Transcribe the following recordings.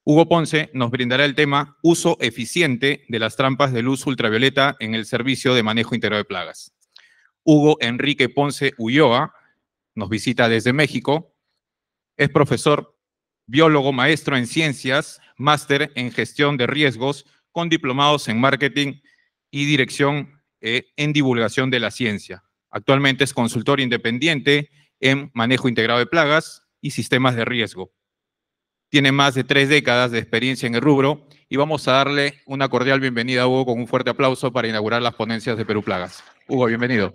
Hugo Ponce nos brindará el tema Uso eficiente de las trampas de luz ultravioleta en el servicio de manejo integrado de plagas. Hugo Enrique Ponce Ulloa nos visita desde México. Es profesor, biólogo, maestro en ciencias, máster en gestión de riesgos, con diplomados en marketing y dirección en divulgación de la ciencia. Actualmente es consultor independiente en manejo integrado de plagas y sistemas de riesgo. Tiene más de 3 décadas de experiencia en el rubro y vamos a darle una cordial bienvenida a Hugo con un fuerte aplauso para inaugurar las ponencias de Perú Plagas. Hugo, bienvenido.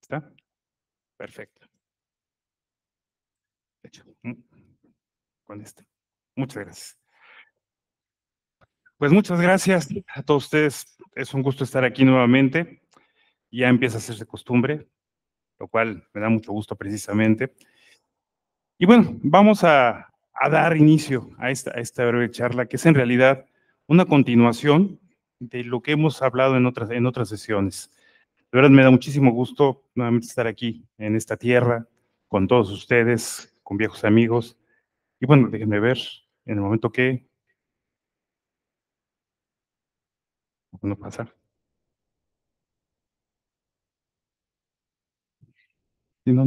¿Está? Perfecto. De hecho, con este. Muchas gracias. Pues muchas gracias a todos ustedes. Es un gusto estar aquí nuevamente. Ya empieza a hacerse costumbre, lo cual me da mucho gusto precisamente. Y bueno, vamos a dar inicio a esta breve charla, que es en realidad una continuación de lo que hemos hablado en otras sesiones. De verdad me da muchísimo gusto nuevamente estar aquí en esta tierra, con todos ustedes, con viejos amigos. Y bueno, déjenme ver en el momento que... no pasa. Si no,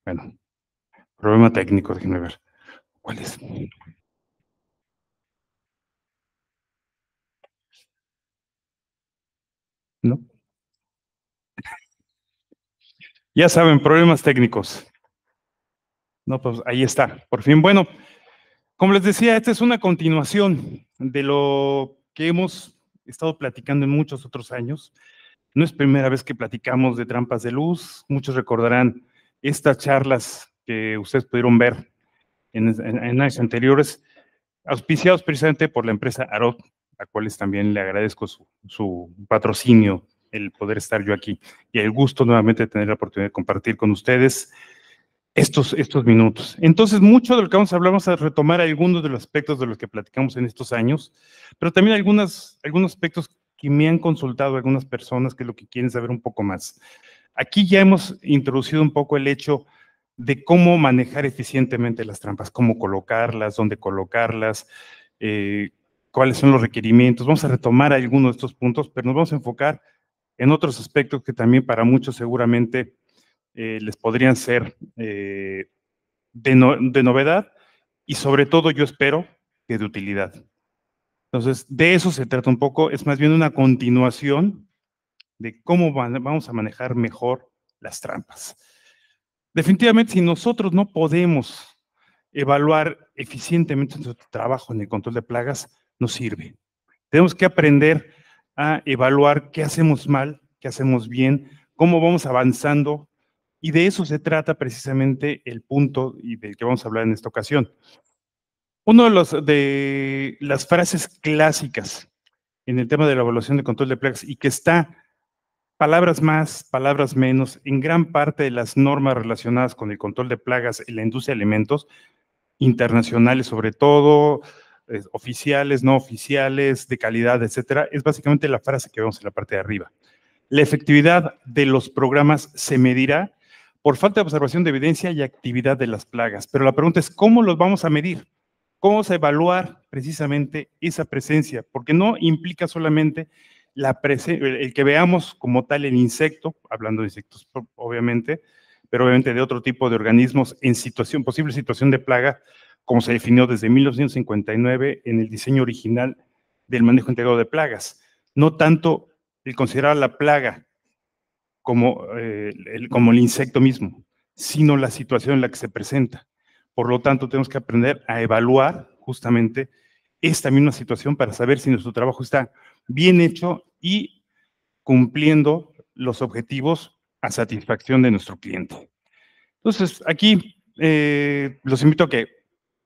bueno, problema técnico, déjenme ver. ¿Cuál es? ¿No? Ya saben, problemas técnicos. No, pues ahí está, por fin. Bueno, como les decía, esta es una continuación de lo que hemos estado platicando en muchos otros años. No es primera vez que platicamos de trampas de luz. Muchos recordarán estas charlas que ustedes pudieron ver en años anteriores, auspiciados precisamente por la empresa Arot, a cuales también le agradezco su patrocinio, el poder estar yo aquí, y el gusto nuevamente de tener la oportunidad de compartir con ustedes estos minutos. Entonces, mucho de lo que vamos a hablar, vamos a retomar algunos de los aspectos de los que platicamos en estos años, pero también algunos aspectos que me han consultado algunas personas que es lo que quieren saber un poco más. Aquí ya hemos introducido un poco el hecho de cómo manejar eficientemente las trampas, cómo colocarlas, dónde colocarlas, cuáles son los requerimientos. Vamos a retomar algunos de estos puntos, pero nos vamos a enfocar en otros aspectos que también para muchos seguramente les podrían ser de novedad y sobre todo yo espero que de utilidad. Entonces, de eso se trata un poco, es más bien una continuación de cómo vamos a manejar mejor las trampas. Definitivamente, si nosotros no podemos evaluar eficientemente nuestro trabajo en el control de plagas, no sirve. Tenemos que aprender a evaluar qué hacemos mal, qué hacemos bien, cómo vamos avanzando, y de eso se trata precisamente el punto y del que vamos a hablar en esta ocasión. Uno de las frases clásicas en el tema de la evaluación de control de plagas y que está palabras más, palabras menos, en gran parte de las normas relacionadas con el control de plagas en la industria de alimentos, internacionales sobre todo, oficiales, no oficiales, de calidad, etcétera, es básicamente la frase que vemos en la parte de arriba. La efectividad de los programas se medirá por falta de observación de evidencia y actividad de las plagas. Pero la pregunta es, ¿cómo los vamos a medir? ¿Cómo vamos a evaluar precisamente esa presencia? Porque no implica solamente el que veamos como tal el insecto, hablando de insectos obviamente, pero obviamente de otro tipo de organismos en posible situación de plaga, como se definió desde 1959 en el diseño original del manejo integrado de plagas. No tanto el considerar la plaga como el insecto mismo, sino la situación en la que se presenta. Por lo tanto, tenemos que aprender a evaluar justamente esta misma situación para saber si nuestro trabajo está bien hecho y cumpliendo los objetivos a satisfacción de nuestro cliente. Entonces, aquí los invito a que,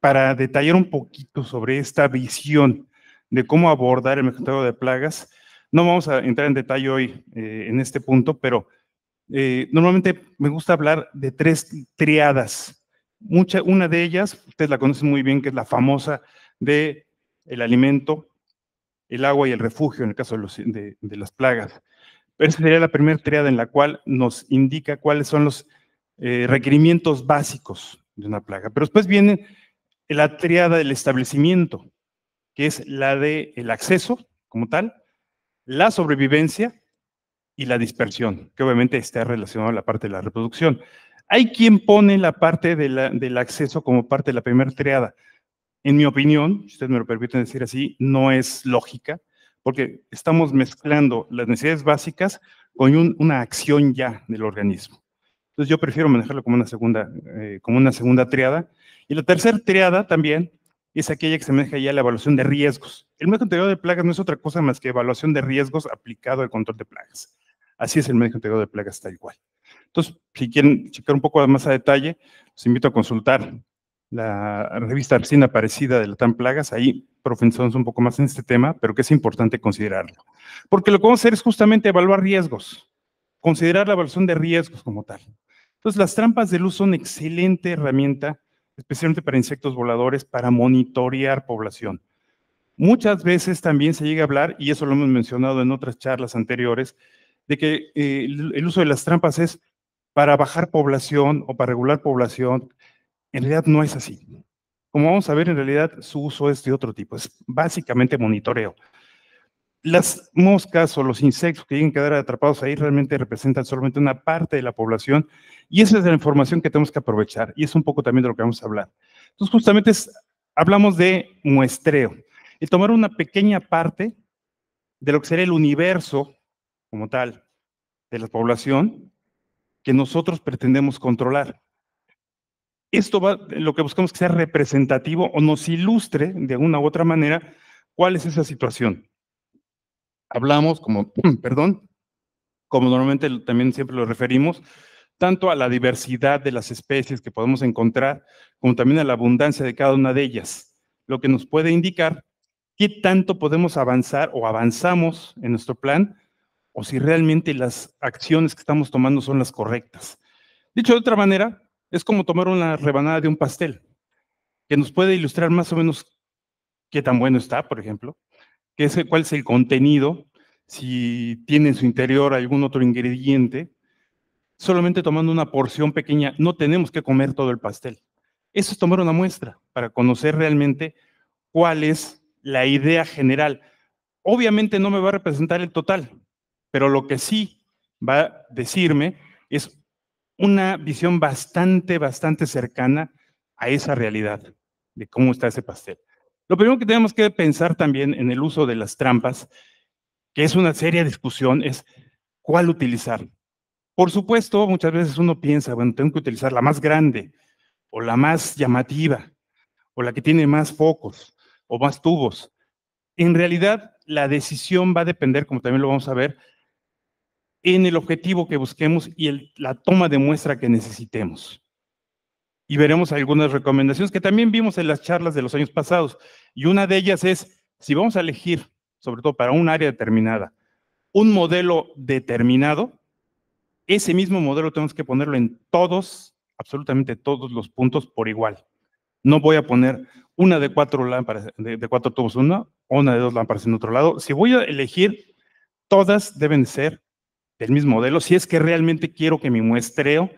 para detallar un poquito sobre esta visión de cómo abordar el manejo de plagas, no vamos a entrar en detalle hoy en este punto, pero normalmente me gusta hablar de 3 triadas Una de ellas, ustedes la conocen muy bien, que es la famosa de el alimento, el agua y el refugio, en el caso de las plagas. Pero esa sería la primera tríada en la cual nos indica cuáles son los requerimientos básicos de una plaga. Pero después viene la tríada del establecimiento, que es la del acceso como tal, la sobrevivencia y la dispersión, que obviamente está relacionada a la parte de la reproducción. Hay quien pone la parte del acceso como parte de la primera triada. En mi opinión, si ustedes me lo permiten decir así, no es lógica, porque estamos mezclando las necesidades básicas con una acción ya del organismo. Entonces yo prefiero manejarlo como una segunda triada. Y la tercera triada también es aquella que se maneja ya la evaluación de riesgos. El manejo integral de plagas no es otra cosa más que evaluación de riesgos aplicado al control de plagas. Así es el manejo integral de plagas tal cual. Entonces, si quieren checar un poco más a detalle, los invito a consultar la revista recién aparecida de Latam Plagas. Ahí profundizamos un poco más en este tema, pero que es importante considerarlo. Porque lo que vamos a hacer es justamente evaluar riesgos, considerar la evaluación de riesgos como tal. Entonces, las trampas de luz son una excelente herramienta, especialmente para insectos voladores, para monitorear población. Muchas veces también se llega a hablar, y eso lo hemos mencionado en otras charlas anteriores, de que el uso de las trampas es para bajar población o para regular población. En realidad no es así. Como vamos a ver, en realidad su uso es de otro tipo, es básicamente monitoreo. Las moscas o los insectos que lleguen a quedar atrapados ahí realmente representan solamente una parte de la población y esa es la información que tenemos que aprovechar y es un poco también de lo que vamos a hablar. Entonces justamente hablamos de muestreo y tomar una pequeña parte de lo que sería el universo como tal de la población que nosotros pretendemos controlar. Esto lo que buscamos que sea representativo o nos ilustre de una u otra manera cuál es esa situación. Hablamos perdón, como normalmente también siempre lo referimos, tanto a la diversidad de las especies que podemos encontrar, como también a la abundancia de cada una de ellas, lo que nos puede indicar qué tanto podemos avanzar o avanzamos en nuestro plan, o si realmente las acciones que estamos tomando son las correctas. Dicho de otra manera, es como tomar una rebanada de un pastel, que nos puede ilustrar más o menos qué tan bueno está, por ejemplo, cuál es el contenido, si tiene en su interior algún otro ingrediente. Solamente tomando una porción pequeña, no tenemos que comer todo el pastel. Eso es tomar una muestra para conocer realmente cuál es la idea general. Obviamente no me va a representar el total, pero lo que sí va a decirme es una visión bastante cercana a esa realidad de cómo está ese pastel. Lo primero que tenemos que pensar también en el uso de las trampas, que es una seria discusión, es cuál utilizar. Por supuesto, muchas veces uno piensa, bueno, tengo que utilizar la más grande, o la más llamativa, o la que tiene más focos, o más tubos. En realidad, la decisión va a depender, como también lo vamos a ver, en el objetivo que busquemos y la toma de muestra que necesitemos. Y veremos algunas recomendaciones que también vimos en las charlas de los años pasados. Y una de ellas es, si vamos a elegir, sobre todo para un área determinada, un modelo determinado, ese mismo modelo tenemos que ponerlo en todos, absolutamente todos los puntos por igual. No voy a poner una de 4 lámparas, de 4 tubos una, o una de 2 lámparas en otro lado. Si voy a elegir, todas deben ser del mismo modelo, si es que realmente quiero que mi muestreo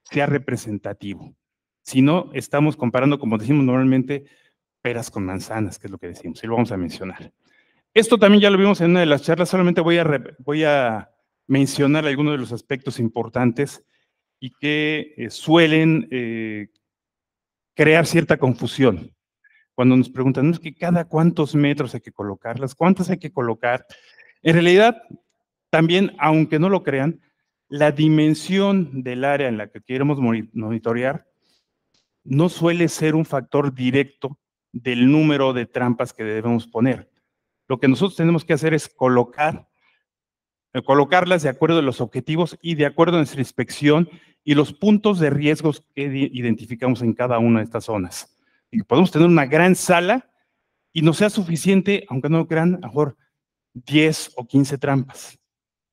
sea representativo. Si no, estamos comparando, como decimos normalmente, peras con manzanas, que es lo que decimos, y lo vamos a mencionar. Esto también ya lo vimos en una de las charlas, solamente voy a mencionar algunos de los aspectos importantes y que suelen crear cierta confusión. Cuando nos preguntan, ¿no es que cada cuántos metros hay que colocarlas? ¿Cuántas hay que colocar? En realidad, también, aunque no lo crean, la dimensión del área en la que queremos monitorear no suele ser un factor directo del número de trampas que debemos poner. Lo que nosotros tenemos que hacer es colocarlas de acuerdo a los objetivos y de acuerdo a nuestra inspección y los puntos de riesgos que identificamos en cada una de estas zonas. Y podemos tener una gran sala y no sea suficiente, aunque no lo crean, a lo mejor 10 o 15 trampas.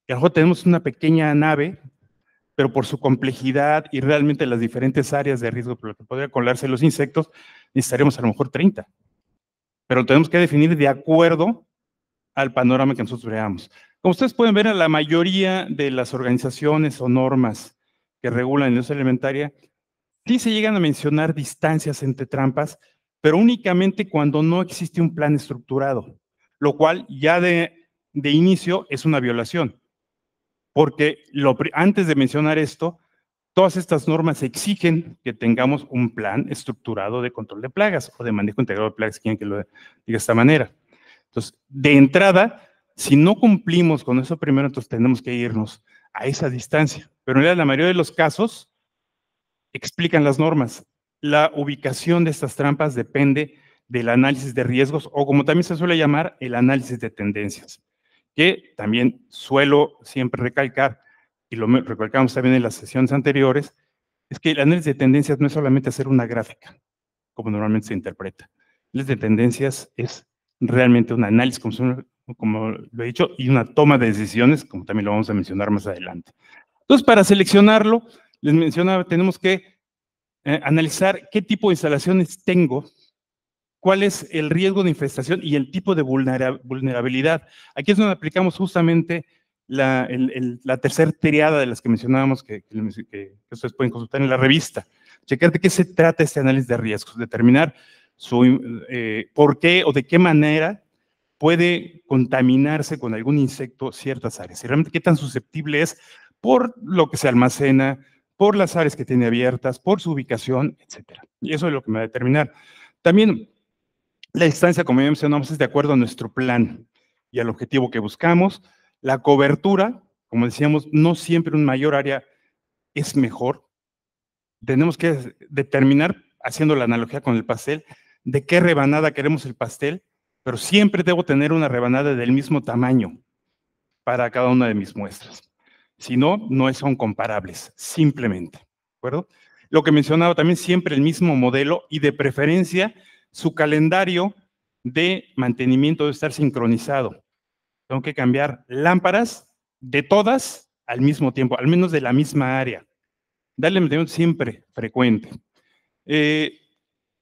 Y a lo mejor tenemos una pequeña nave pero por su complejidad y realmente las diferentes áreas de riesgo por las que podría colarse los insectos, necesitaremos a lo mejor 30. Pero tenemos que definir de acuerdo al panorama que nosotros veamos. Como ustedes pueden ver, a la mayoría de las organizaciones o normas que regulan la industria alimentaria, sí se llegan a mencionar distancias entre trampas, pero únicamente cuando no existe un plan estructurado, lo cual ya de inicio es una violación, porque antes de mencionar esto, todas estas normas exigen que tengamos un plan estructurado de control de plagas o de manejo integrado de plagas, quieren que lo diga de esta manera. Entonces, de entrada, si no cumplimos con eso primero, entonces tenemos que irnos a esa distancia. Pero en la mayoría de los casos, explican las normas. La ubicación de estas trampas depende del análisis de riesgos o, como también se suele llamar, el análisis de tendencias, que también suelo siempre recalcar, y lo recalcamos también en las sesiones anteriores, es que el análisis de tendencias no es solamente hacer una gráfica, como normalmente se interpreta. El análisis de tendencias es realmente un análisis, como lo he dicho, y una toma de decisiones, como también lo vamos a mencionar más adelante. Entonces, para seleccionarlo, les mencionaba, tenemos que analizar qué tipo de instalaciones tengo, cuál es el riesgo de infestación y el tipo de vulnerabilidad. Aquí es donde aplicamos justamente la tercera triada de las que mencionábamos que ustedes pueden consultar en la revista. Checar de qué se trata este análisis de riesgos, determinar por qué o de qué manera puede contaminarse con algún insecto ciertas áreas, y realmente qué tan susceptible es por lo que se almacena, por las áreas que tiene abiertas, por su ubicación, etcétera. Y eso es lo que me va a determinar. También la distancia, como ya mencionamos, es de acuerdo a nuestro plan y al objetivo que buscamos. La cobertura, como decíamos, no siempre un mayor área es mejor. Tenemos que determinar, haciendo la analogía con el pastel, de qué rebanada queremos el pastel, pero siempre debo tener una rebanada del mismo tamaño para cada una de mis muestras. Si no, no son comparables, simplemente. ¿De acuerdo? Lo que mencionaba también, siempre el mismo modelo y de preferencia su calendario de mantenimiento debe estar sincronizado. Tengo que cambiar lámparas de todas al mismo tiempo, al menos de la misma área. Darle mantenimiento siempre frecuente.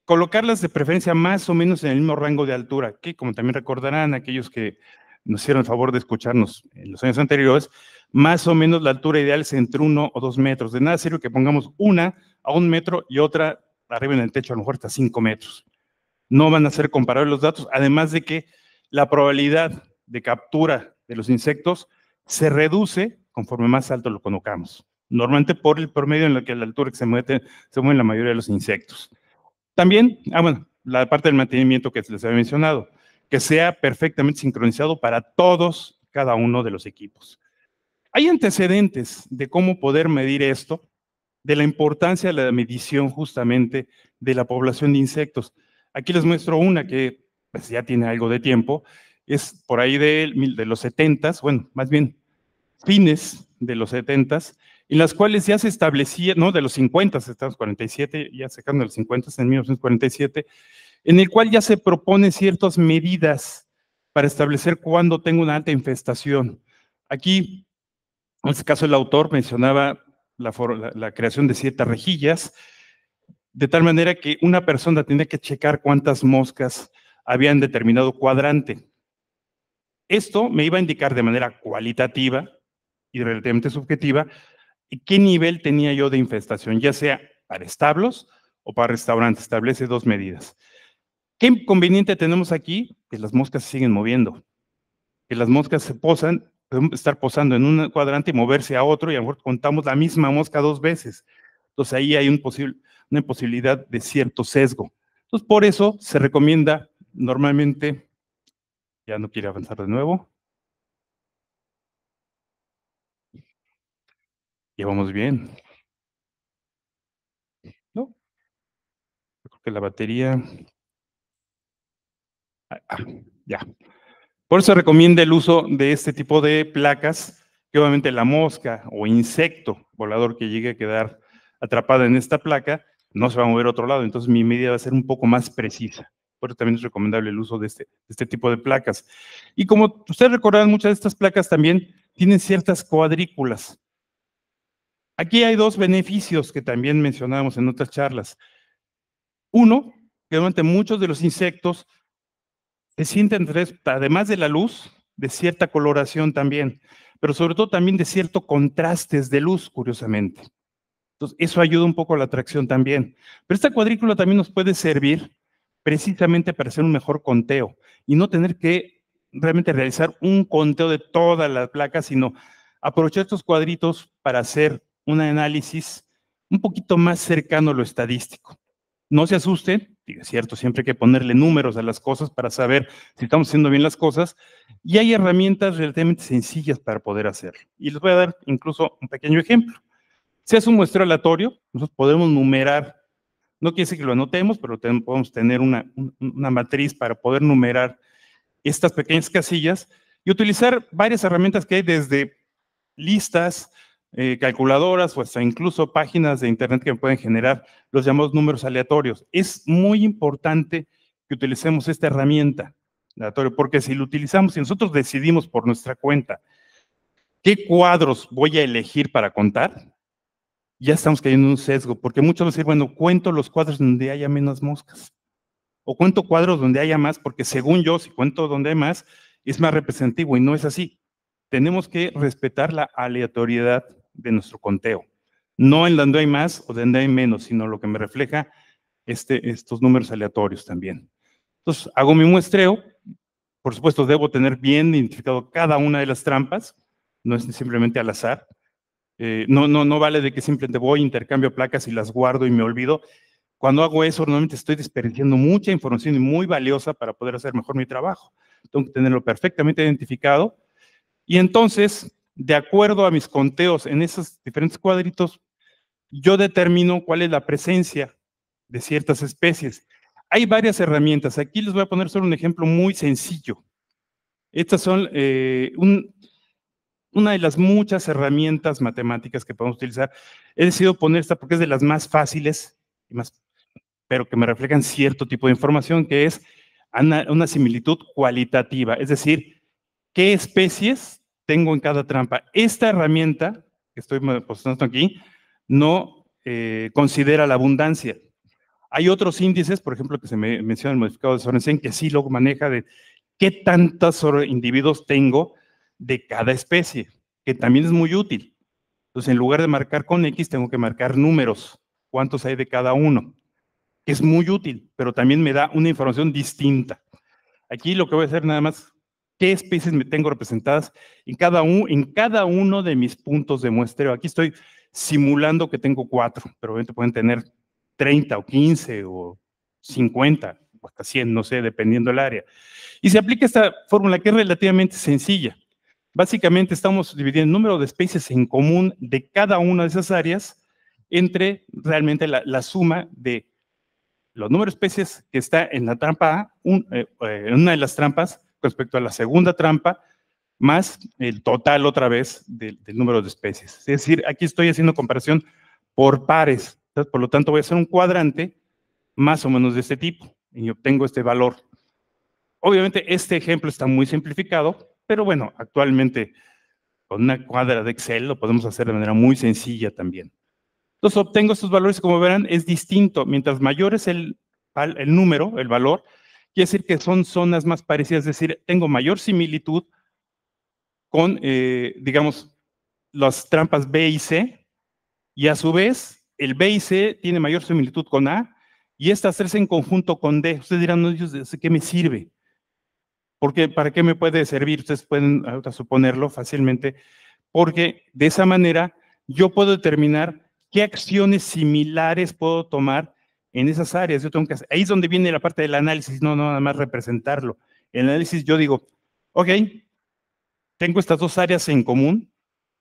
Colocarlas de preferencia más o menos en el mismo rango de altura, que como también recordarán aquellos que nos hicieron el favor de escucharnos en los años anteriores, más o menos la altura ideal es entre 1 o 2 metros. De nada sirve que pongamos una a 1 metro y otra arriba en el techo, a lo mejor hasta 5 metros. No van a ser comparables los datos, además de que la probabilidad de captura de los insectos se reduce conforme más alto lo colocamos. Normalmente por el promedio en la altura que se mueven la mayoría de los insectos. También, bueno, la parte del mantenimiento que les había mencionado, que sea perfectamente sincronizado para todos, cada uno de los equipos. Hay antecedentes de cómo poder medir esto, de la importancia de la medición justamente de la población de insectos. Aquí les muestro una que pues, ya tiene algo de tiempo, es por ahí de los 70s, bueno, más bien fines de los 70s, en las cuales ya se establecía, no, de los 50s, estamos 47, ya sacando de los 50s, en 1947, en el cual ya se proponen ciertas medidas para establecer cuándo tengo una alta infestación. Aquí, en este caso, el autor mencionaba la creación de 7 rejillas, de tal manera que una persona tenía que checar cuántas moscas había en determinado cuadrante. Esto me iba a indicar de manera cualitativa y relativamente subjetiva qué nivel tenía yo de infestación, ya sea para establos o para restaurantes. Establece 2 medidas. ¿Qué inconveniente tenemos aquí? Que las moscas se siguen moviendo, que las moscas se posan, pueden estar posando en un cuadrante y moverse a otro, y a lo mejor contamos la misma mosca 2 veces. Entonces ahí hay una posibilidad de cierto sesgo. Entonces por eso se recomienda normalmente, ya no quiere avanzar de nuevo. Ya vamos bien. ¿No? Creo que la batería... ya. Por eso se recomienda el uso de este tipo de placas, que obviamente la mosca o insecto volador que llegue a quedar atrapada en esta placa no se va a mover a otro lado, entonces mi medida va a ser un poco más precisa. Por eso también es recomendable el uso de este tipo de placas. Y como ustedes recordarán, muchas de estas placas también tienen ciertas cuadrículas. Aquí hay dos beneficios que también mencionábamos en otras charlas. Uno, que durante muchos de los insectos se sienten, además de la luz, de cierta coloración también, pero sobre todo también de cierto contrastes de luz, curiosamente. Entonces, eso ayuda un poco a la atracción también. Pero esta cuadrícula también nos puede servir precisamente para hacer un mejor conteo y no tener que realmente realizar un conteo de toda la placa, sino aprovechar estos cuadritos para hacer un análisis un poquito más cercano a lo estadístico. No se asusten, es cierto, siempre hay que ponerle números a las cosas para saber si estamos haciendo bien las cosas, y hay herramientas relativamente sencillas para poder hacerlo. Y les voy a dar incluso un pequeño ejemplo. Si es un muestreo aleatorio, nosotros podemos numerar, no quiere decir que lo anotemos, pero podemos tener una matriz para poder numerar estas pequeñas casillas y utilizar varias herramientas que hay desde listas, calculadoras o hasta incluso páginas de internet que pueden generar los llamados números aleatorios. Es muy importante que utilicemos esta herramienta aleatoria, porque si lo utilizamos, si nosotros decidimos por nuestra cuenta qué cuadros voy a elegir para contar, ya estamos cayendo en un sesgo, porque muchos van a decir, bueno, cuento los cuadros donde haya menos moscas, o cuento cuadros donde haya más, porque según yo, si cuento donde hay más, es más representativo, y no es así. Tenemos que respetar la aleatoriedad de nuestro conteo, no en donde hay más o donde hay menos, sino lo que me refleja estos números aleatorios también. Entonces, hago mi muestreo, por supuesto, debo tener bien identificado cada una de las trampas, no es simplemente al azar. No vale de que simplemente voy, intercambio placas y las guardo y me olvido. Cuando hago eso, normalmente estoy desperdiciando mucha información y muy valiosa para poder hacer mejor mi trabajo. Tengo que tenerlo perfectamente identificado. Y entonces, de acuerdo a mis conteos en esos diferentes cuadritos, yo determino cuál es la presencia de ciertas especies. Hay varias herramientas. Aquí les voy a poner solo un ejemplo muy sencillo. Estas son una de las muchas herramientas matemáticas que podemos utilizar. He decidido poner esta porque es de las más fáciles, pero que me reflejan cierto tipo de información, que es una similitud cualitativa, es decir, qué especies tengo en cada trampa. Esta herramienta que estoy mostrando aquí no considera la abundancia. Hay otros índices, por ejemplo, que se menciona el modificador de Sorensen, que sí lo maneja de qué tantos individuos tengo de cada especie, que también es muy útil. Entonces, en lugar de marcar con X, tengo que marcar números, cuántos hay de cada uno, que es muy útil, pero también me da una información distinta. Aquí lo que voy a hacer nada más, qué especies me tengo representadas en cada uno de mis puntos de muestreo. Aquí estoy simulando que tengo 4, pero obviamente pueden tener 30 o 15 o 50 o hasta 100, no sé, dependiendo del área. Y se aplica esta fórmula que es relativamente sencilla. Básicamente estamos dividiendo el número de especies en común de cada una de esas áreas entre realmente la suma de los números de especies que está en la trampa A, en una de las trampas respecto a la segunda trampa, más el total otra vez del número de especies. Es decir, aquí estoy haciendo comparación por pares. Entonces, por lo tanto, voy a hacer un cuadrante más o menos de este tipo y obtengo este valor. Obviamente, este ejemplo está muy simplificado, pero bueno, actualmente con una cuadra de Excel lo podemos hacer de manera muy sencilla también. Entonces, obtengo estos valores, como verán, es distinto. Mientras mayor es el número, el valor, quiere decir que son zonas más parecidas, es decir, tengo mayor similitud con, digamos, las trampas B y C, y a su vez, el B y C tiene mayor similitud con A, y estas tres en conjunto con D. Ustedes dirán, no, ¿de qué me sirve? Porque, ¿para qué me puede servir? Ustedes pueden suponerlo fácilmente, porque de esa manera yo puedo determinar qué acciones similares puedo tomar en esas áreas. Yo tengo que hacer, ahí es donde viene la parte del análisis, no nada más representarlo. En el análisis yo digo, ok, tengo estas dos áreas en común,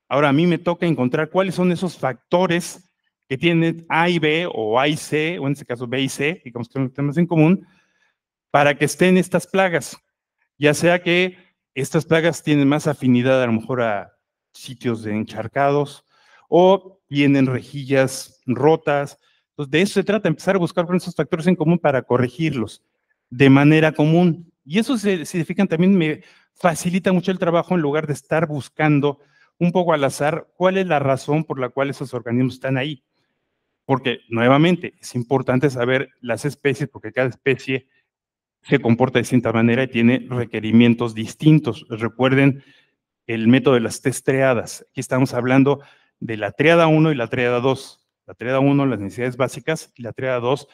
ahora a mí me toca encontrar cuáles son esos factores que tienen A y B, o A y C, o en este caso B y C, digamos que son temas en común, para que estén estas plagas. Ya sea que estas plagas tienen más afinidad a lo mejor a sitios de encharcados o tienen rejillas rotas. Entonces, de eso se trata, empezar a buscar con esos factores en común para corregirlos de manera común. Y eso, si se fijan, también me facilita mucho el trabajo en lugar de estar buscando un poco al azar cuál es la razón por la cual esos organismos están ahí. Porque, nuevamente, es importante saber las especies, porque cada especie se comporta de distinta manera y tiene requerimientos distintos. Recuerden el método de las tres triadas. Aquí estamos hablando de la triada 1 y la triada 2. La triada 1, las necesidades básicas, y la triada 2,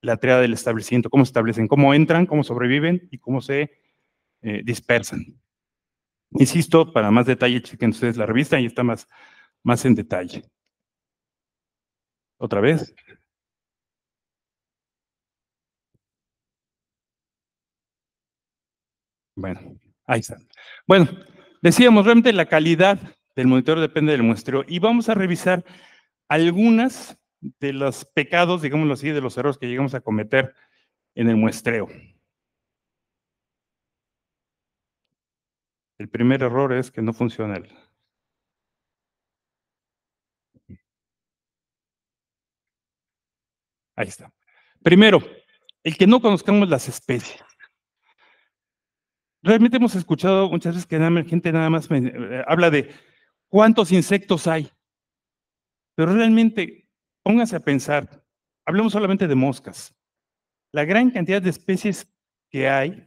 la triada del establecimiento, cómo se establecen, cómo entran, cómo sobreviven y cómo se dispersan. Insisto, para más detalle, chequen ustedes la revista y está más en detalle. Otra vez. Bueno, ahí está. Bueno, decíamos, realmente la calidad del monitoreo depende del muestreo y vamos a revisar algunas de los pecados, digámoslo así, de los errores que llegamos a cometer en el muestreo. El primer error es que no funciona el... Ahí está. Primero, el que no conozcamos las especies. Realmente hemos escuchado muchas veces que la gente nada más habla de cuántos insectos hay. Pero realmente, póngase a pensar, hablemos solamente de moscas. La gran cantidad de especies que hay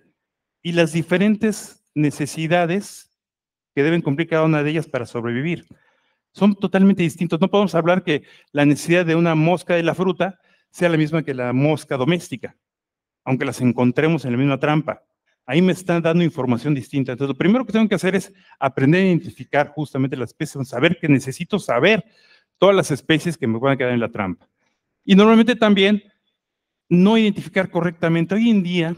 y las diferentes necesidades que deben cumplir cada una de ellas para sobrevivir. Son totalmente distintos. No podemos hablar que la necesidad de una mosca de la fruta sea la misma que la mosca doméstica, aunque las encontremos en la misma trampa. Ahí me están dando información distinta. Entonces, lo primero que tengo que hacer es aprender a identificar justamente las especies, saber que necesito saber todas las especies que me puedan quedar en la trampa. Y normalmente también no identificar correctamente. Hoy en día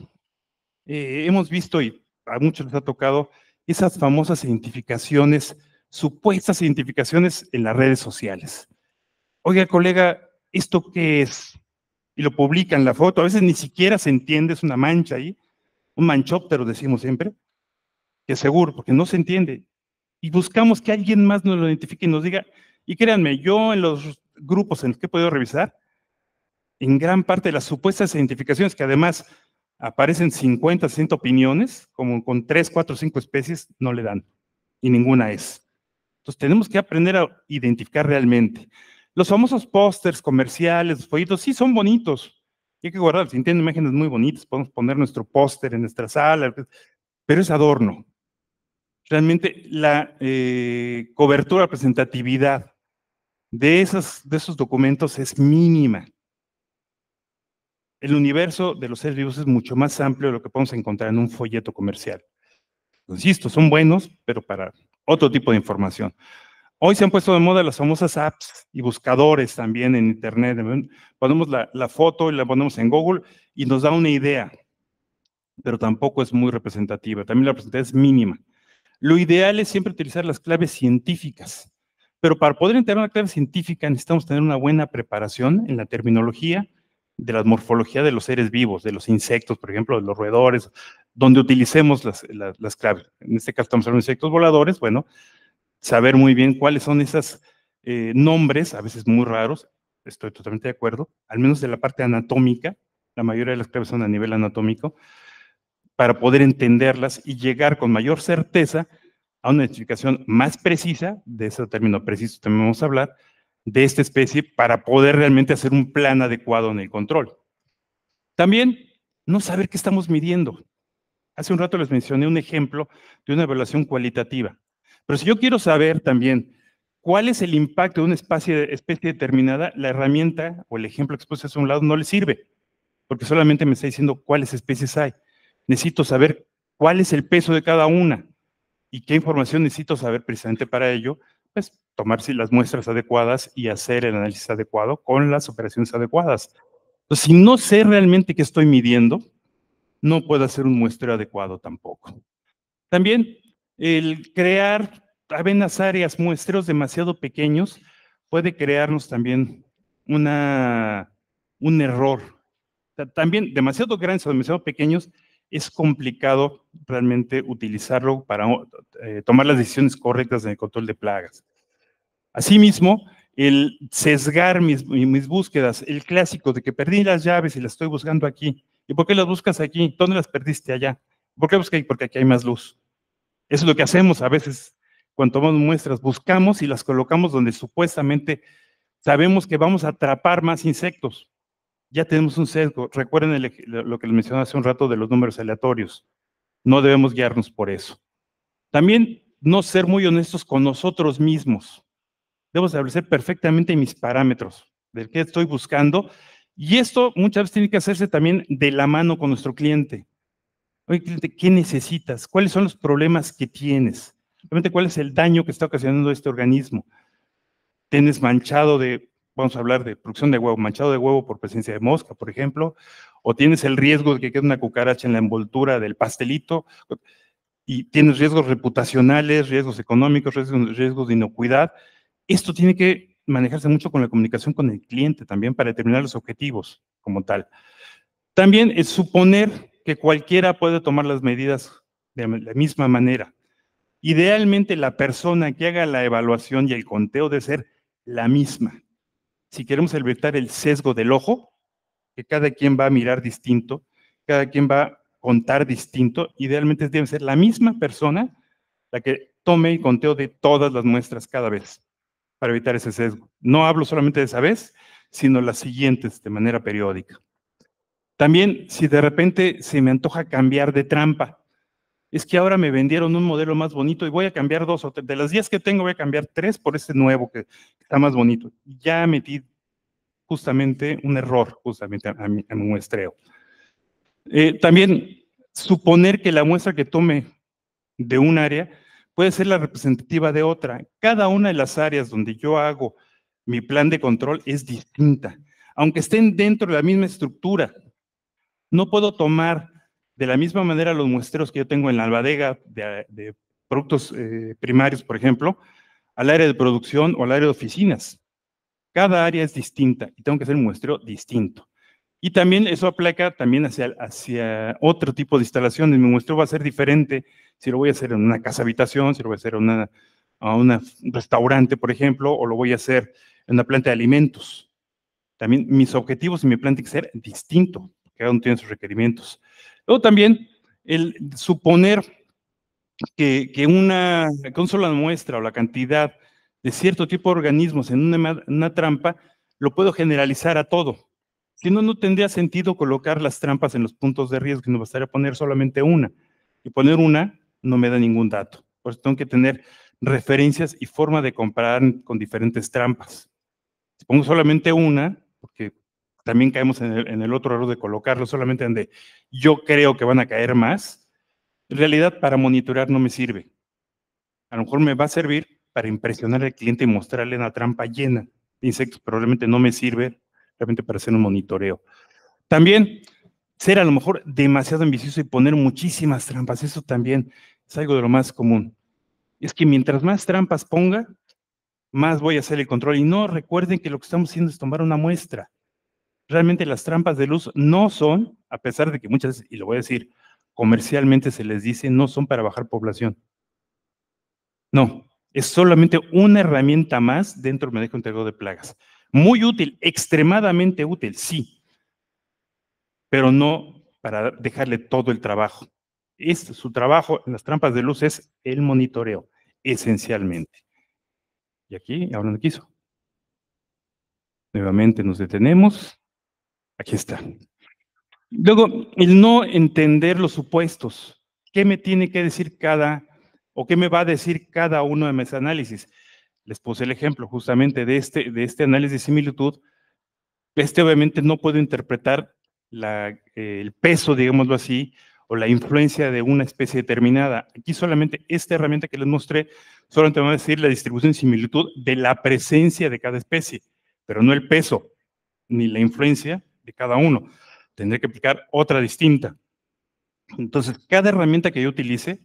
hemos visto, y a muchos les ha tocado, esas famosas identificaciones, supuestas identificaciones en las redes sociales. Oiga, colega, ¿esto qué es? Y lo publican la foto, a veces ni siquiera se entiende, es una mancha ahí, un manchóptero decimos siempre, que seguro, porque no se entiende. Y buscamos que alguien más nos lo identifique y nos diga, y créanme, yo en los grupos en los que he podido revisar, en gran parte de las supuestas identificaciones, que además aparecen 50, 60 opiniones, como con 3, 4, 5 especies, no le dan, y ninguna es. Entonces tenemos que aprender a identificar realmente. Los famosos pósters comerciales, los folletos, sí son bonitos, hay que guardarlos, si tienen imágenes muy bonitas, podemos poner nuestro póster en nuestra sala, pero es adorno. Realmente la cobertura, representatividad de esos documentos es mínima. El universo de los seres vivos es mucho más amplio de lo que podemos encontrar en un folleto comercial. Insisto, son buenos, pero para otro tipo de información. Hoy se han puesto de moda las famosas apps y buscadores también en internet. Ponemos la foto y la ponemos en Google y nos da una idea, pero tampoco es muy representativa. También la representatividad es mínima. Lo ideal es siempre utilizar las claves científicas, pero para poder entender una clave científica necesitamos tener una buena preparación en la terminología de la morfología de los seres vivos, de los insectos, por ejemplo, de los roedores, donde utilicemos las claves. En este caso estamos hablando de insectos voladores, bueno, saber muy bien cuáles son esos nombres, a veces muy raros, estoy totalmente de acuerdo, al menos de la parte anatómica, la mayoría de las claves son a nivel anatómico, para poder entenderlas y llegar con mayor certeza a una identificación más precisa, de ese término preciso también vamos a hablar, de esta especie para poder realmente hacer un plan adecuado en el control. También no saber qué estamos midiendo. Hace un rato les mencioné un ejemplo de una evaluación cualitativa. Pero si yo quiero saber también cuál es el impacto de una especie determinada, la herramienta o el ejemplo que puse hacia un lado no le sirve, porque solamente me está diciendo cuáles especies hay. Necesito saber cuál es el peso de cada una y qué información necesito saber precisamente para ello, pues tomar las muestras adecuadas y hacer el análisis adecuado con las operaciones adecuadas. Entonces, si no sé realmente qué estoy midiendo, no puedo hacer un muestreo adecuado tampoco. También el crear apenas áreas, muestreos demasiado pequeños, puede crearnos también un error. También demasiado grandes o demasiado pequeños es complicado realmente utilizarlo para tomar las decisiones correctas en el control de plagas. Asimismo, el sesgar mis búsquedas, el clásico de que perdí las llaves y las estoy buscando aquí. ¿Y por qué las buscas aquí? ¿Dónde las perdiste allá? ¿Por qué buscas ahí? Porque aquí hay más luz. Eso es lo que hacemos a veces cuando tomamos muestras, buscamos y las colocamos donde supuestamente sabemos que vamos a atrapar más insectos. Ya tenemos un sesgo. Recuerden lo que les mencioné hace un rato de los números aleatorios. No debemos guiarnos por eso. También no ser muy honestos con nosotros mismos. Debo establecer perfectamente mis parámetros del que estoy buscando. Y esto muchas veces tiene que hacerse también de la mano con nuestro cliente. Oye, cliente, ¿qué necesitas? ¿Cuáles son los problemas que tienes? Realmente, ¿cuál es el daño que está ocasionando este organismo? ¿Tienes manchado de, vamos a hablar de producción de huevo, manchado de huevo por presencia de mosca, por ejemplo? ¿O tienes el riesgo de que quede una cucaracha en la envoltura del pastelito? Y tienes riesgos reputacionales, riesgos económicos, riesgos de inocuidad. Esto tiene que manejarse mucho con la comunicación con el cliente también para determinar los objetivos como tal. También es suponer que cualquiera puede tomar las medidas de la misma manera. Idealmente, la persona que haga la evaluación y el conteo debe ser la misma. Si queremos evitar el sesgo del ojo, que cada quien va a mirar distinto, cada quien va a contar distinto, idealmente debe ser la misma persona la que tome el conteo de todas las muestras cada vez, para evitar ese sesgo. No hablo solamente de esa vez, sino las siguientes de manera periódica. También, si de repente se me antoja cambiar de trampa, es que ahora me vendieron un modelo más bonito y voy a cambiar 2 o 3. De las 10 que tengo, voy a cambiar 3 por este nuevo que está más bonito. Ya metí justamente un error, justamente a mi muestreo. También suponer que la muestra que tome de un área puede ser la representativa de otra. Cada una de las áreas donde yo hago mi plan de control es distinta, aunque estén dentro de la misma estructura. No puedo tomar de la misma manera los muestreos que yo tengo en la albadega de productos primarios, por ejemplo, al área de producción o al área de oficinas. Cada área es distinta y tengo que hacer un muestreo distinto. Y también eso aplica también hacia otro tipo de instalaciones. Mi muestreo va a ser diferente si lo voy a hacer en una casa habitación, si lo voy a hacer en un restaurante, por ejemplo, o lo voy a hacer en una planta de alimentos. También mis objetivos y mi plan tiene que ser distinto. Cada uno tiene sus requerimientos. Luego también el suponer que con solo la muestra o la cantidad de cierto tipo de organismos en una trampa, lo puedo generalizar a todo. Si no, no tendría sentido colocar las trampas en los puntos de riesgo, sino bastaría poner solamente una. Y poner una no me da ningún dato. Por eso tengo que tener referencias y forma de comparar con diferentes trampas. Si pongo solamente una, porque también caemos en el otro error de colocarlo solamente donde yo creo que van a caer más, en realidad para monitorear no me sirve. A lo mejor me va a servir para impresionar al cliente y mostrarle una trampa llena de insectos, pero realmente no me sirve realmente para hacer un monitoreo. También ser a lo mejor demasiado ambicioso y poner muchísimas trampas, eso también es algo de lo más común. Es que mientras más trampas ponga, más voy a hacer el control. Y no, recuerden que lo que estamos haciendo es tomar una muestra. Realmente las trampas de luz no son, a pesar de que muchas veces, y lo voy a decir, comercialmente se les dice, no son para bajar población. No, es solamente una herramienta más dentro del manejo integrado de plagas. Muy útil, extremadamente útil, sí, pero no para dejarle todo el trabajo. Su trabajo en las trampas de luz es el monitoreo, esencialmente. Y aquí, ahora no quiso. Nuevamente nos detenemos. Aquí está. Luego, el no entender los supuestos. ¿Qué me tiene que decir o qué me va a decir cada uno de mis análisis? Les puse el ejemplo justamente de este análisis de similitud. Obviamente no puedo interpretar el peso, digámoslo así, o la influencia de una especie determinada. Aquí solamente esta herramienta que les mostré, solamente me va a decir la distribución de similitud de la presencia de cada especie, pero no el peso, ni la influencia de cada uno. Tendré que aplicar otra distinta. Entonces, cada herramienta que yo utilice,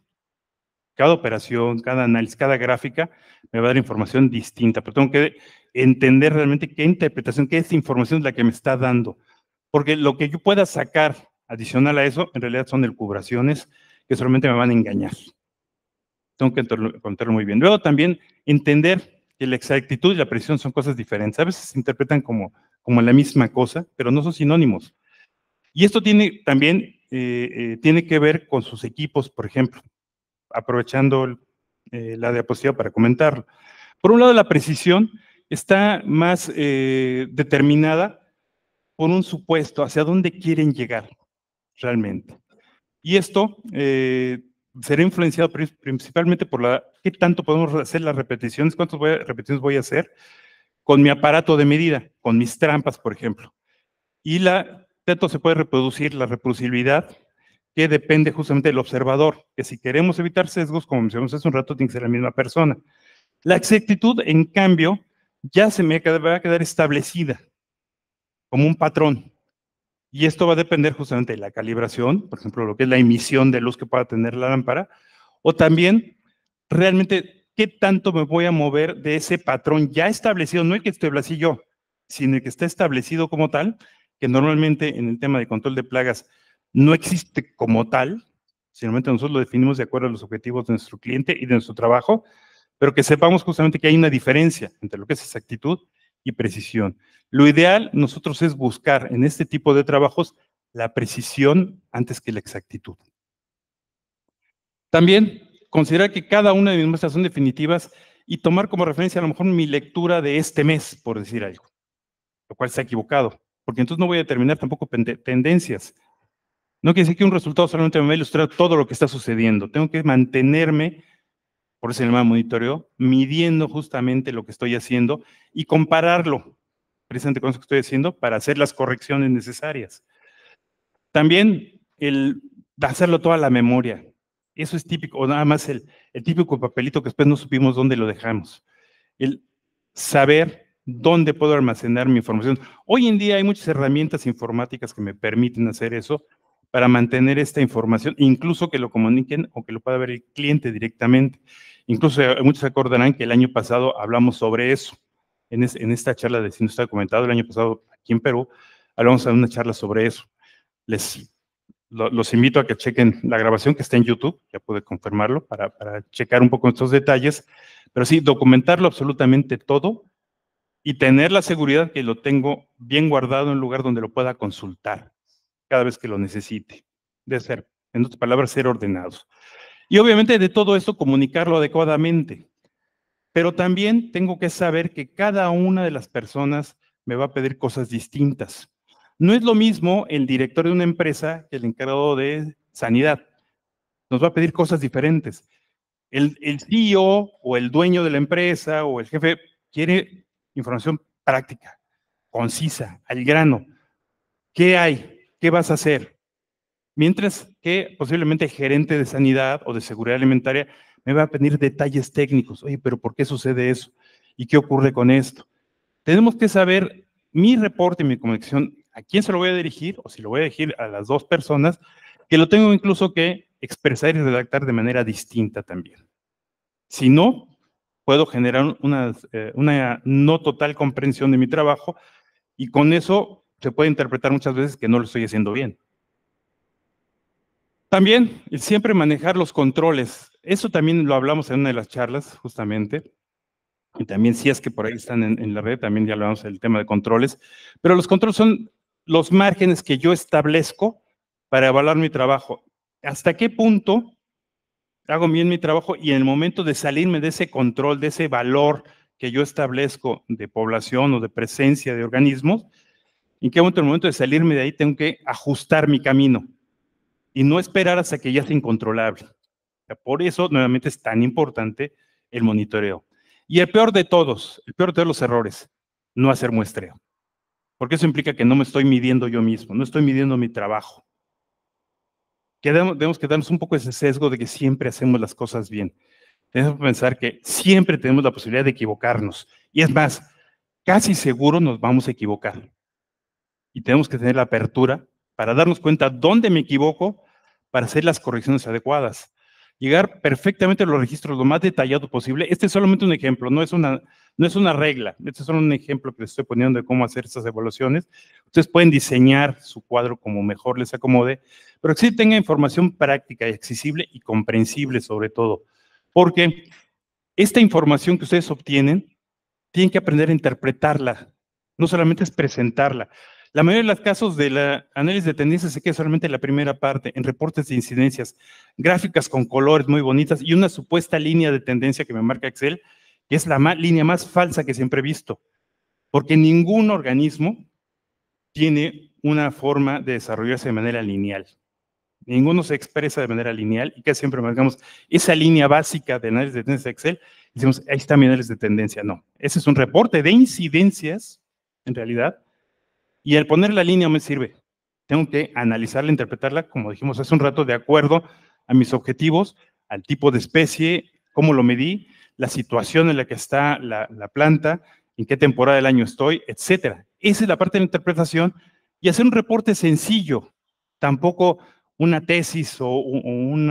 cada operación, cada análisis, cada gráfica, me va a dar información distinta, pero tengo que entender realmente qué interpretación, qué es información es la que me está dando. Porque lo que yo pueda sacar adicional a eso, en realidad son elucubraciones que solamente me van a engañar. Tengo que entenderlo muy bien. Luego también entender que la exactitud y la precisión son cosas diferentes. A veces se interpretan como la misma cosa, pero no son sinónimos. Y esto tiene también tiene que ver con sus equipos, por ejemplo, aprovechando la diapositiva para comentarlo. Por un lado, la precisión está más determinada por un supuesto, hacia dónde quieren llegar realmente. Y esto será influenciado principalmente por qué tanto podemos hacer las repeticiones, cuántas repeticiones voy a hacer con mi aparato de medida, con mis trampas, por ejemplo. Y tanto se puede reproducir la reproducibilidad, que depende justamente del observador, que si queremos evitar sesgos, como mencionamos hace un rato, tiene que ser la misma persona. La exactitud, en cambio, ya va a quedar establecida como un patrón. Y esto va a depender justamente de la calibración, por ejemplo, lo que es la emisión de luz que pueda tener la lámpara, o también realmente qué tanto me voy a mover de ese patrón ya establecido, no el que establecí yo, sino el que está establecido como tal, que normalmente en el tema de control de plagas no existe como tal, simplemente nosotros lo definimos de acuerdo a los objetivos de nuestro cliente y de nuestro trabajo, pero que sepamos justamente que hay una diferencia entre lo que es exactitud y precisión. Lo ideal nosotros es buscar en este tipo de trabajos la precisión antes que la exactitud. También considerar que cada una de mis muestras son definitivas y tomar como referencia a lo mejor mi lectura de este mes, por decir algo, lo cual está equivocado, porque entonces no voy a determinar tampoco tendencias. No quiere decir que un resultado solamente me va a ilustrar todo lo que está sucediendo. Tengo que mantenerme, por eso se llama monitoreo, midiendo justamente lo que estoy haciendo y compararlo precisamente con eso que estoy haciendo para hacer las correcciones necesarias. También el hacerlo toda la memoria. Eso es típico, o nada más el típico papelito que después no supimos dónde lo dejamos. El saber dónde puedo almacenar mi información. Hoy en día hay muchas herramientas informáticas que me permiten hacer eso para mantener esta información, incluso que lo comuniquen o que lo pueda ver el cliente directamente. Incluso muchos se acordarán que el año pasado hablamos sobre eso. En esta charla de Industria Documentada, el año pasado aquí en Perú, hablamos de una charla sobre eso. Los invito a que chequen la grabación que está en YouTube, ya pude confirmarlo, para checar un poco estos detalles, pero sí, documentarlo absolutamente todo y tener la seguridad que lo tengo bien guardado en un lugar donde lo pueda consultar cada vez que lo necesite. De ser, en otras palabras, ser ordenados. Y obviamente de todo esto comunicarlo adecuadamente, pero también tengo que saber que cada una de las personas me va a pedir cosas distintas. No es lo mismo el director de una empresa que el encargado de sanidad. Nos va a pedir cosas diferentes. El CEO o el dueño de la empresa o el jefe quiere información práctica, concisa, al grano. ¿Qué hay? ¿Qué vas a hacer? Mientras que posiblemente el gerente de sanidad o de seguridad alimentaria me va a pedir detalles técnicos. Oye, pero ¿por qué sucede eso? ¿Y qué ocurre con esto? Tenemos que saber mi reporte, mi comunicación, a quién se lo voy a dirigir, o si lo voy a dirigir a las dos personas, que lo tengo incluso que expresar y redactar de manera distinta también. Si no, puedo generar una no total comprensión de mi trabajo y con eso se puede interpretar muchas veces que no lo estoy haciendo bien. También, el siempre manejar los controles. Eso también lo hablamos en una de las charlas, justamente. Y también, si es que por ahí están en la red, también ya hablamos del tema de controles. Pero los controles son los márgenes que yo establezco para evaluar mi trabajo. ¿Hasta qué punto hago bien mi trabajo? Y en el momento de salirme de ese control, de ese valor que yo establezco de población o de presencia de organismos, ¿en qué momento, en el momento de salirme de ahí, tengo que ajustar mi camino? Y no esperar hasta que ya sea incontrolable. Por eso, nuevamente, es tan importante el monitoreo. Y el peor de todos los errores, no hacer muestreo. Porque eso implica que no me estoy midiendo yo mismo, no estoy midiendo mi trabajo. Debemos quedarnos un poco ese sesgo de que siempre hacemos las cosas bien. Tenemos que pensar que siempre tenemos la posibilidad de equivocarnos. Y es más, casi seguro nos vamos a equivocar. Y tenemos que tener la apertura para darnos cuenta dónde me equivoco para hacer las correcciones adecuadas. Llegar perfectamente a los registros lo más detallado posible. Este es solamente un ejemplo, no es una regla. Este es solo un ejemplo que les estoy poniendo de cómo hacer estas evaluaciones. Ustedes pueden diseñar su cuadro como mejor les acomode, pero que sí tenga información práctica y accesible y comprensible sobre todo. Porque esta información que ustedes obtienen, tienen que aprender a interpretarla. No solamente es presentarla. La mayoría de los casos de la análisis de tendencias se queda solamente en la primera parte, en reportes de incidencias, gráficas con colores muy bonitas y una supuesta línea de tendencia que me marca Excel, que es la línea más falsa que siempre he visto, porque ningún organismo tiene una forma de desarrollarse de manera lineal. Ninguno se expresa de manera lineal y casi siempre marcamos esa línea básica de análisis de tendencia de Excel y decimos, ahí está mi análisis de tendencia. No, ese es un reporte de incidencias, en realidad, y al poner la línea me sirve. Tengo que analizarla, interpretarla, como dijimos hace un rato, de acuerdo a mis objetivos, al tipo de especie, cómo lo medí, la situación en la que está la planta, en qué temporada del año estoy, etcétera. Esa es la parte de la interpretación y hacer un reporte sencillo, tampoco una tesis o un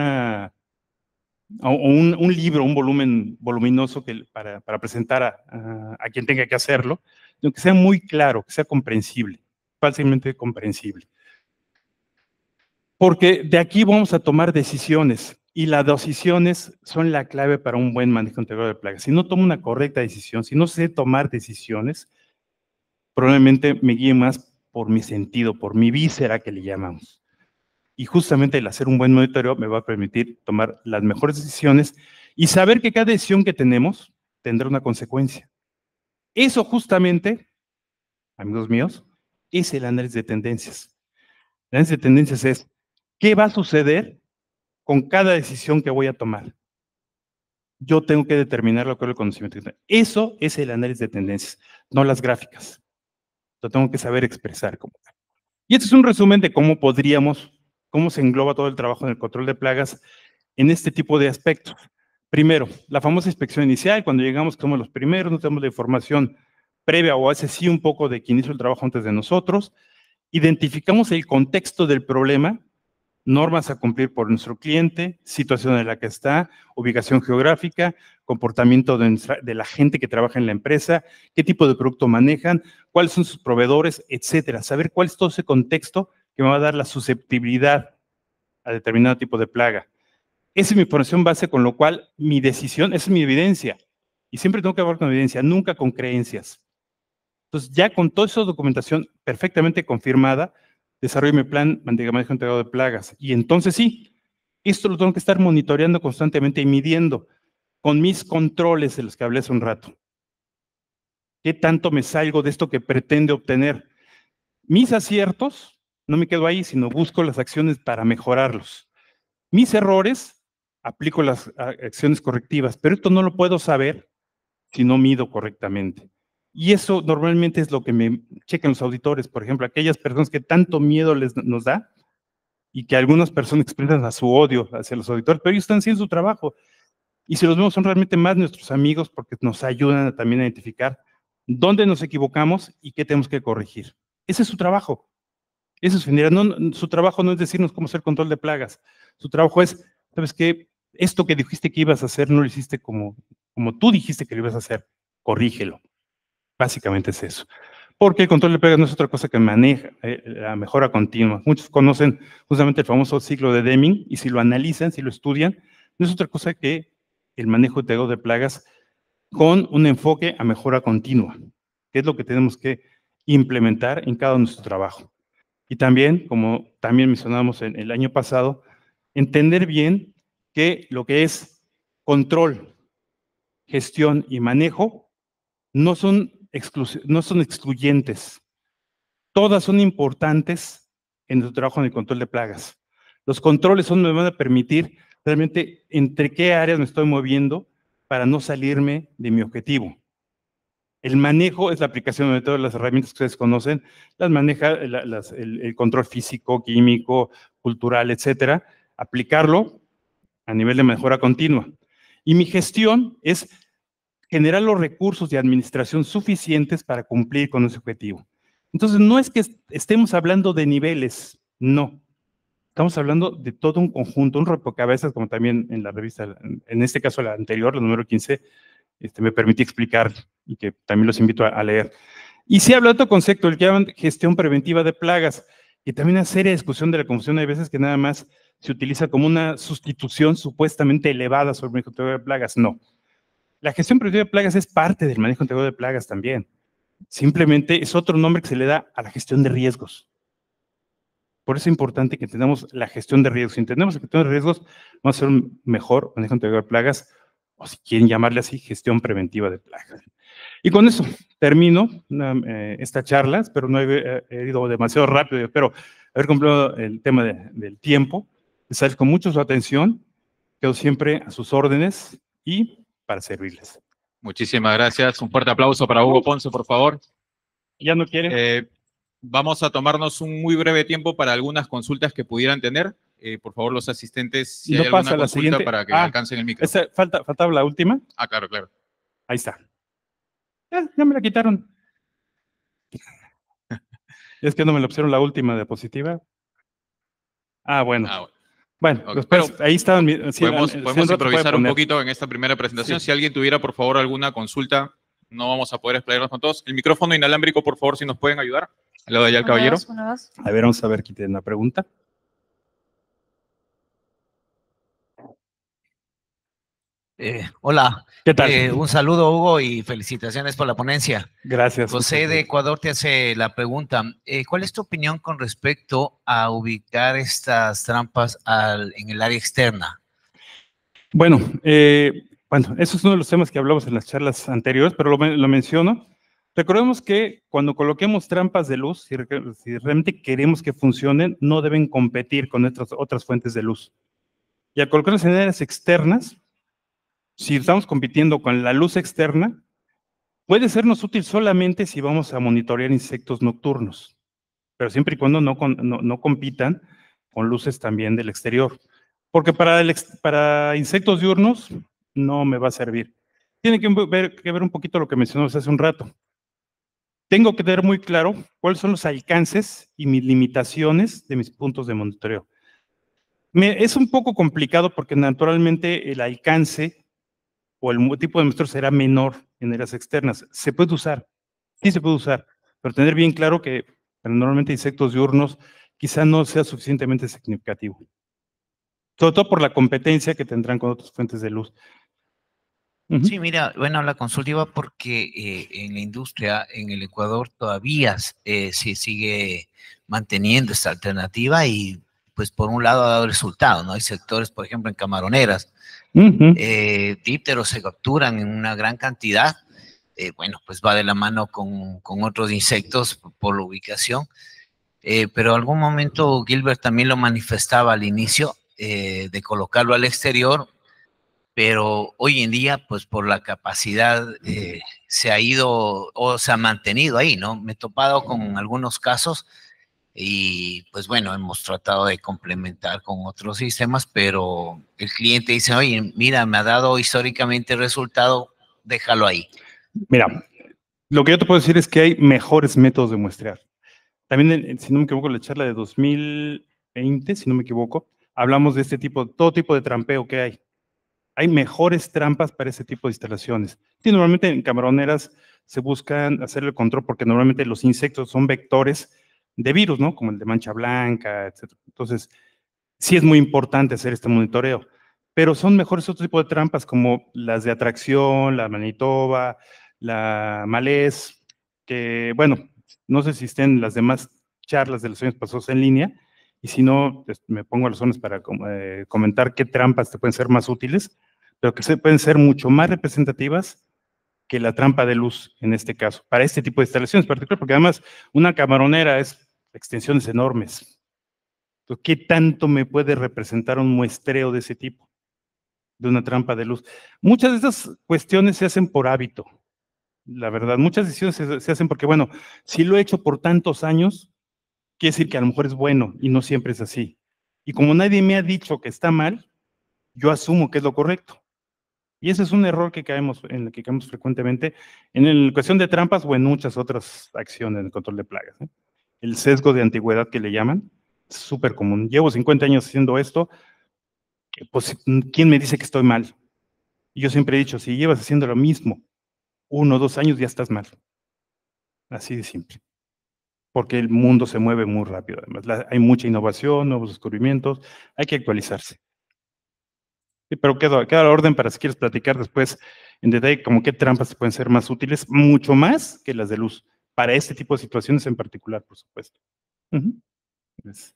libro, un volumen voluminoso para presentar a quien tenga que hacerlo, sino que sea muy claro, que sea comprensible, fácilmente comprensible. Porque de aquí vamos a tomar decisiones y las decisiones son la clave para un buen manejo integral de plagas. Si no tomo una correcta decisión, si no sé tomar decisiones, probablemente me guíe más por mi sentido, por mi víscera que le llamamos. Y justamente el hacer un buen monitoreo me va a permitir tomar las mejores decisiones y saber que cada decisión que tenemos tendrá una consecuencia. Eso justamente, amigos míos, es el análisis de tendencias. El análisis de tendencias es, ¿qué va a suceder con cada decisión que voy a tomar? Yo tengo que determinarlo con el conocimiento. Eso es el análisis de tendencias, no las gráficas. Lo tengo que saber expresar como tal. Y este es un resumen de cómo se engloba todo el trabajo en el control de plagas en este tipo de aspectos. Primero, la famosa inspección inicial, cuando llegamos somos los primeros, no tenemos la información previa o hace sí un poco de quien hizo el trabajo antes de nosotros, identificamos el contexto del problema, normas a cumplir por nuestro cliente, situación en la que está, ubicación geográfica, comportamiento de la gente que trabaja en la empresa, qué tipo de producto manejan, cuáles son sus proveedores, etcétera. Saber cuál es todo ese contexto que me va a dar la susceptibilidad a determinado tipo de plaga. Esa es mi información base, con lo cual mi decisión, esa es mi evidencia. Y siempre tengo que hablar con evidencia, nunca con creencias. Entonces, ya con toda esa documentación perfectamente confirmada, desarrollo mi plan de manejo integrado de plagas. Y entonces sí, esto lo tengo que estar monitoreando constantemente y midiendo con mis controles de los que hablé hace un rato. ¿Qué tanto me salgo de esto que pretende obtener? Mis aciertos, no me quedo ahí, sino busco las acciones para mejorarlos. Mis errores, aplico las acciones correctivas, pero esto no lo puedo saber si no mido correctamente. Y eso normalmente es lo que me checan los auditores, por ejemplo, aquellas personas que tanto miedo nos da y que algunas personas expresan a su odio hacia los auditores, pero ellos están haciendo su trabajo. Y si los vemos son realmente más nuestros amigos porque nos ayudan también a identificar dónde nos equivocamos y qué tenemos que corregir. Ese es su trabajo. Eso es finalidad. No, su trabajo no es decirnos cómo hacer control de plagas. Su trabajo es, ¿sabes qué? Esto que dijiste que ibas a hacer no lo hiciste como tú dijiste que lo ibas a hacer. Corrígelo. Básicamente es eso. Porque el control de plagas no es otra cosa que maneja la mejora continua. Muchos conocen justamente el famoso ciclo de Deming y si lo analizan, si lo estudian, no es otra cosa que el manejo integral de plagas con un enfoque a mejora continua, que es lo que tenemos que implementar en cada uno de nuestro trabajo. Y también, como también mencionamos en el año pasado, entender bien que lo que es control, gestión y manejo no son excluyentes. Todas son importantes en nuestro trabajo en el control de plagas. Los controles me van a permitir realmente entre qué áreas me estoy moviendo para no salirme de mi objetivo. El manejo es la aplicación de todas las herramientas que ustedes conocen, las maneja el control físico, químico, cultural, etcétera, aplicarlo a nivel de mejora continua. Y mi gestión es generar los recursos de administración suficientes para cumplir con ese objetivo. Entonces, no es que estemos hablando de niveles, no. Estamos hablando de todo un conjunto, un rompecabezas, como también en la revista, en este caso la anterior, la número 15, me permití explicar y que también los invito a leer. Y sí habla de otro concepto, el que llaman gestión preventiva de plagas, y también una seria discusión de la confusión. Hay veces que nada más se utiliza como una sustitución supuestamente elevada sobre el manejo integral de plagas. No. La gestión preventiva de plagas es parte del manejo integral de plagas también. Simplemente es otro nombre que se le da a la gestión de riesgos. Por eso es importante que tengamos la gestión de riesgos. Si entendemos la gestión de riesgos, vamos a hacer un mejor manejo integral de plagas, o si quieren llamarle así, gestión preventiva de plagas. Y con eso termino esta charla, espero no he ido demasiado rápido, espero haber cumplido el tema del tiempo. Les agradezco mucho su atención, quedo siempre a sus órdenes y para servirles. Muchísimas gracias. Un fuerte aplauso para Hugo Ponce, por favor. ¿Ya no quieren? Vamos a tomarnos un muy breve tiempo para algunas consultas que pudieran tener. Por favor, los asistentes, si No hay alguna pasa la consulta siguiente. para que alcancen el micro. Faltaba la última. Claro, claro. Ahí está. Ya me la quitaron. Es que no me la pusieron la última diapositiva. Bueno. Bueno, Ok, después, pero ahí estaban. podemos improvisar un poquito. poquito en esta primera presentación. Sí. Si alguien tuviera, por favor, alguna consulta, no vamos a poder explayarnos con todos. El micrófono inalámbrico, por favor, si nos pueden ayudar. Al lado de allá el caballero. A ver, vamos a ver, quiten una pregunta. Hola. ¿Qué tal? Un saludo, Hugo, y felicitaciones por la ponencia. Gracias. José de Ecuador te hace la pregunta. ¿Cuál es tu opinión con respecto a ubicar estas trampas en el área externa? Bueno, eso es uno de los temas que hablamos en las charlas anteriores, pero lo menciono. Recordemos que cuando coloquemos trampas de luz, si realmente queremos que funcionen, no deben competir con otras fuentes de luz. Y al colocarlas en áreas externas, si estamos compitiendo con la luz externa, puede sernos útil solamente si vamos a monitorear insectos nocturnos, pero siempre y cuando no compitan con luces también del exterior. Porque para insectos diurnos no me va a servir. Tiene que ver un poquito lo que mencionamos hace un rato. Tengo que tener muy claro cuáles son los alcances y mis limitaciones de mis puntos de monitoreo. Es un poco complicado porque naturalmente el alcance o el tipo de muestreo será menor en áreas externas. Se puede usar, sí se puede usar, pero tener bien claro que normalmente insectos diurnos quizá no sea suficientemente significativo. Sobre todo por la competencia que tendrán con otras fuentes de luz. Sí, mira, bueno, la consulta iba porque en la industria, en el Ecuador, todavía se sigue manteniendo esta alternativa y, pues, por un lado ha dado resultado, ¿no? Hay sectores, por ejemplo, en camaroneras, dípteros se capturan en una gran cantidad, bueno, pues va de la mano con otros insectos por la ubicación, pero algún momento Gilbert también lo manifestaba al inicio, de colocarlo al exterior, pero hoy en día, pues por la capacidad, se ha ido o se ha mantenido ahí, ¿no? Me he topado con algunos casos y pues bueno, hemos tratado de complementar con otros sistemas, pero el cliente dice, oye, mira, me ha dado históricamente el resultado, déjalo ahí. Mira, lo que yo te puedo decir es que hay mejores métodos de muestrear. También, si no me equivoco, en la charla de 2020, si no me equivoco, hablamos de todo tipo de trampeo que hay. Hay mejores trampas para ese tipo de instalaciones. Sí, normalmente en camaroneras se buscan hacer el control porque normalmente los insectos son vectores de virus, ¿no? Como el de mancha blanca, etc. Entonces, sí es muy importante hacer este monitoreo, pero son mejores otro tipo de trampas como las de atracción, la Manitoba, la malez, que, bueno, no sé si estén las demás charlas de los años pasados en línea, y si no, me pongo a las zonas para comentar qué trampas te pueden ser más útiles, pero que pueden ser mucho más representativas que la trampa de luz en este caso, para este tipo de instalaciones particular, porque además una camaronera es extensiones enormes. Entonces, ¿qué tanto me puede representar un muestreo de ese tipo? De una trampa de luz. Muchas de estas cuestiones se hacen por hábito, la verdad. Muchas decisiones se hacen porque, bueno, si lo he hecho por tantos años, quiere decir que a lo mejor es bueno y no siempre es así. Y como nadie me ha dicho que está mal, yo asumo que es lo correcto. Y ese es un error en el que caemos frecuentemente en la cuestión de trampas o en muchas otras acciones en el control de plagas. El sesgo de antigüedad que le llaman, es súper común. Llevo 50 años haciendo esto, pues, ¿quién me dice que estoy mal? Y yo siempre he dicho, si llevas haciendo lo mismo 1 o 2 años, ya estás mal. Así de simple. Porque el mundo se mueve muy rápido. Además, hay mucha innovación, nuevos descubrimientos, hay que actualizarse. Sí, pero queda la orden para si quieres platicar después en detalle como qué trampas pueden ser más útiles, mucho más que las de luz, para este tipo de situaciones en particular, por supuesto. Pues,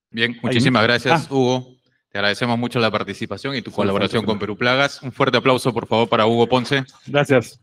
Bien, muchísimas gracias, Ah. Hugo. Te agradecemos mucho la participación y tu Sí, colaboración falta con Perú Plagas. Un fuerte aplauso, por favor, para Hugo Ponce. Gracias.